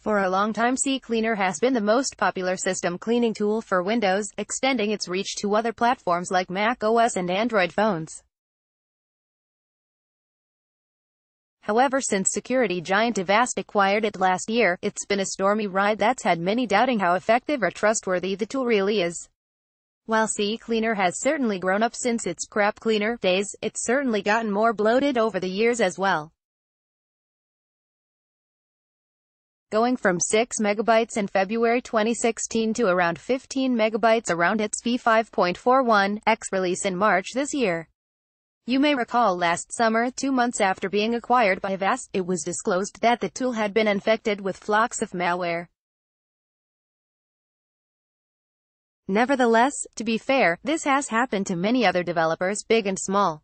For a long time, CCleaner has been the most popular system cleaning tool for Windows, extending its reach to other platforms like Mac OS and Android phones. However, since security giant Avast acquired it last year, it's been a stormy ride that's had many doubting how effective or trustworthy the tool really is. While CCleaner has certainly grown up since its crap cleaner days, it's certainly gotten more bloated over the years as well. Going from 6 megabytes in February 2016 to around 15 megabytes around its v5.41x release in March this year. You may recall last summer, 2 months after being acquired by Avast, it was disclosed that the tool had been infected with flocks of malware. Nevertheless, to be fair, this has happened to many other developers, big and small.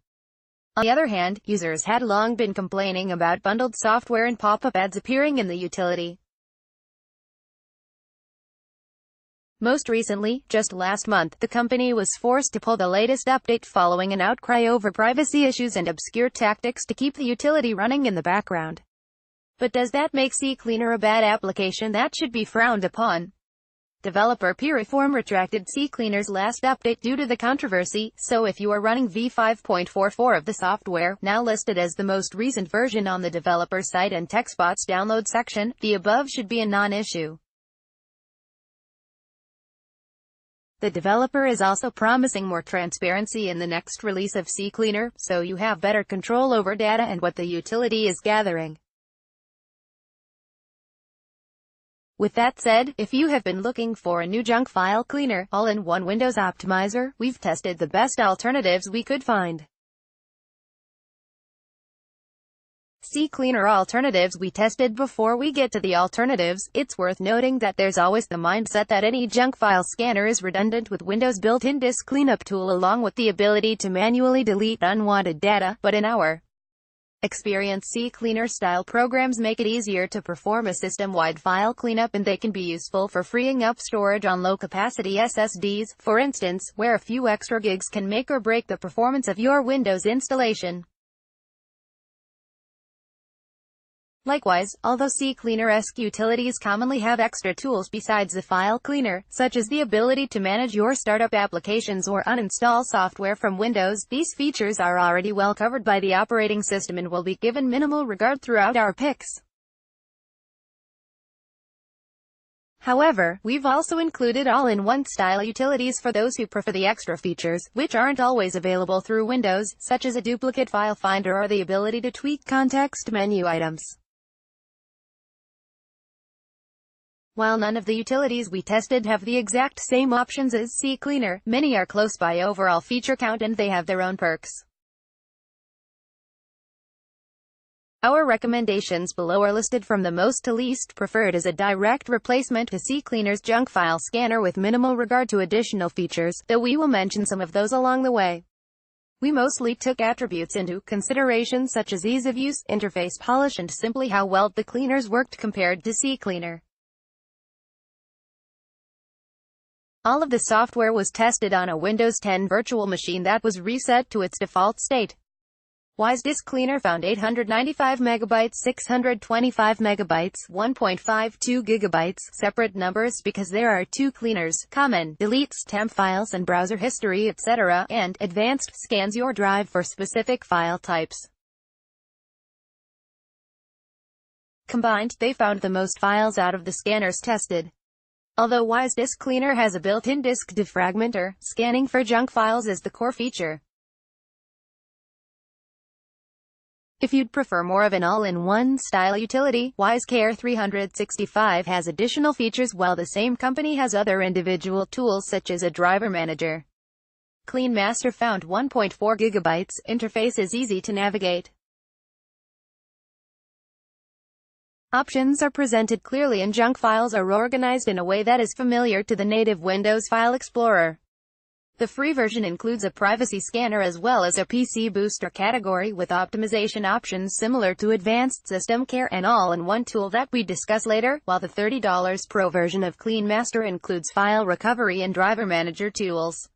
On the other hand, users had long been complaining about bundled software and pop-up ads appearing in the utility. Most recently, just last month, the company was forced to pull the latest update following an outcry over privacy issues and obscure tactics to keep the utility running in the background. But does that make CCleaner a bad application that should be frowned upon? Developer Piriform retracted CCleaner's last update due to the controversy, so if you are running v5.44 of the software, now listed as the most recent version on the developer site and TechSpot's download section, the above should be a non-issue. The developer is also promising more transparency in the next release of CCleaner, so you have better control over data and what the utility is gathering. With that said, if you have been looking for a new junk file cleaner, all-in-one Windows optimizer, we've tested the best alternatives we could find. CCleaner alternatives we tested. Before we get to the alternatives, it's worth noting that there's always the mindset that any junk file scanner is redundant with Windows' built-in disk cleanup tool along with the ability to manually delete unwanted data, but in our experience, CCleaner style programs make it easier to perform a system-wide file cleanup, and they can be useful for freeing up storage on low-capacity SSDs, for instance, where a few extra gigs can make or break the performance of your Windows installation. Likewise, although CCleaner-esque utilities commonly have extra tools besides the file cleaner, such as the ability to manage your startup applications or uninstall software from Windows, these features are already well covered by the operating system and will be given minimal regard throughout our picks. However, we've also included all-in-one style utilities for those who prefer the extra features, which aren't always available through Windows, such as a duplicate file finder or the ability to tweak context menu items. While none of the utilities we tested have the exact same options as CCleaner, many are close by overall feature count and they have their own perks. Our recommendations below are listed from the most to least preferred as a direct replacement to CCleaner's junk file scanner with minimal regard to additional features, though we will mention some of those along the way. We mostly took attributes into consideration such as ease of use, interface polish, and simply how well the cleaners worked compared to CCleaner. All of the software was tested on a Windows 10 virtual machine that was reset to its default state. Wise Disk Cleaner found 895 megabytes, 625 megabytes, 1.52 gigabytes, separate numbers because there are two cleaners, common, deletes temp files and browser history, etc., and advanced, scans your drive for specific file types. Combined, they found the most files out of the scanners tested. Although Wise Disk Cleaner has a built-in disk defragmenter, scanning for junk files is the core feature. If you'd prefer more of an all-in-one style utility, WiseCare 365 has additional features while the same company has other individual tools such as a driver manager. Clean Master found 1.4 gigabytes, interface is easy to navigate. Options are presented clearly and junk files are organized in a way that is familiar to the native Windows File Explorer. The free version includes a privacy scanner as well as a PC booster category with optimization options similar to Advanced System Care, and all-in-one tool that we discuss later, while the $30 Pro version of Clean Master includes file recovery and driver manager tools.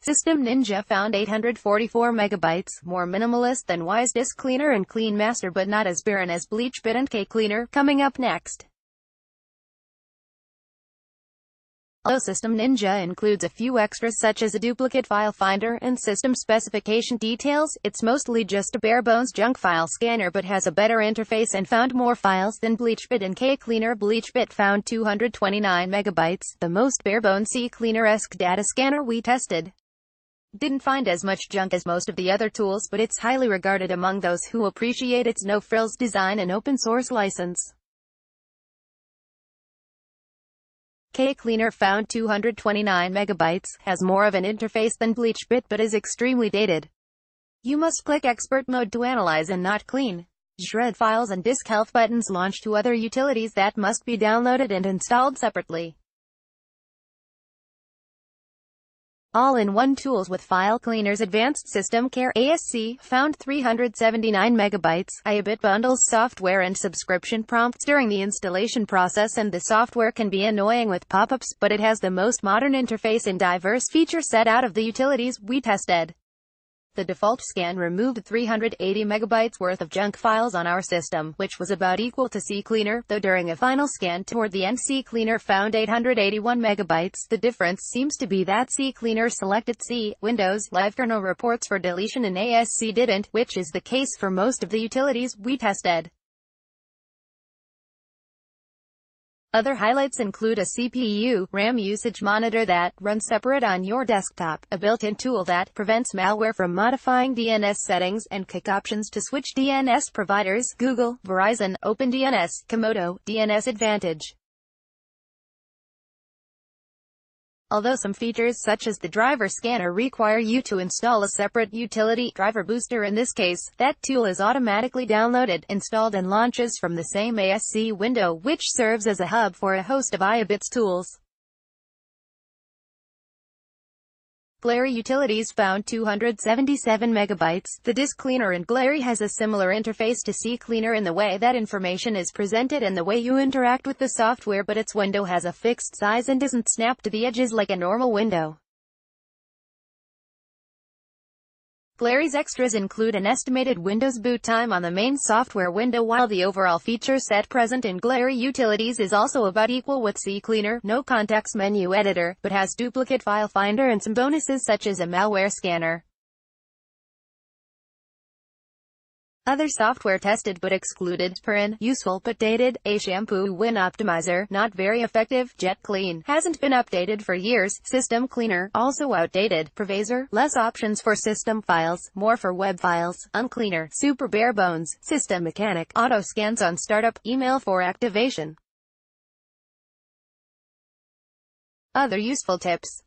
System Ninja found 844 megabytes, more minimalist than Wise Disk Cleaner and Clean Master but not as barren as BleachBit and CCleaner, coming up next. Although System Ninja includes a few extras such as a duplicate file finder and system specification details, it's mostly just a bare-bones junk file scanner but has a better interface and found more files than BleachBit and CCleaner. BleachBit found 229 megabytes, the most bare-bones CCleaner-esque data scanner we tested. Didn't find as much junk as most of the other tools, but it's highly regarded among those who appreciate its no-frills design and open-source license. CCleaner found 229 megabytes, has more of an interface than BleachBit but is extremely dated. You must click Expert Mode to analyze and not clean. Shred files and disk health buttons launch to other utilities that must be downloaded and installed separately. All-in-one tools with File Cleaner's Advanced System Care ASC found 379 megabytes, iBit bundles software and subscription prompts during the installation process, and the software can be annoying with pop-ups, but it has the most modern interface and diverse feature set out of the utilities we tested. The default scan removed 380 megabytes worth of junk files on our system, which was about equal to CCleaner, though during a final scan toward the end CCleaner found 881 megabytes. The difference seems to be that CCleaner selected C, Windows, live kernel reports for deletion and ASC didn't, which is the case for most of the utilities we tested. Other highlights include a CPU, RAM usage monitor that runs separate on your desktop, a built-in tool that prevents malware from modifying DNS settings, and quick options to switch DNS providers: Google, Verizon, OpenDNS, Komodo, DNS Advantage. Although some features such as the driver scanner require you to install a separate utility, Driver Booster in this case, that tool is automatically downloaded, installed and launches from the same ASC window, which serves as a hub for a host of iBit's tools. Glary Utilities found 277 megabytes. The disk cleaner in Glary has a similar interface to CCleaner in the way that information is presented and the way you interact with the software, but its window has a fixed size and isn't snapped to the edges like a normal window. Glary's extras include an estimated Windows boot time on the main software window, while the overall feature set present in Glary Utilities is also about equal with CCleaner. No context menu editor, but has duplicate file finder and some bonuses such as a malware scanner. Other software tested but excluded: Perrin, useful but dated; a shampoo Win Optimizer, not very effective; Jet Clean, hasn't been updated for years; System Cleaner, also outdated; Pervasor, less options for system files, more for web files; Uncleaner, super bare bones; System Mechanic, auto scans on startup; Email for activation. Other useful tips: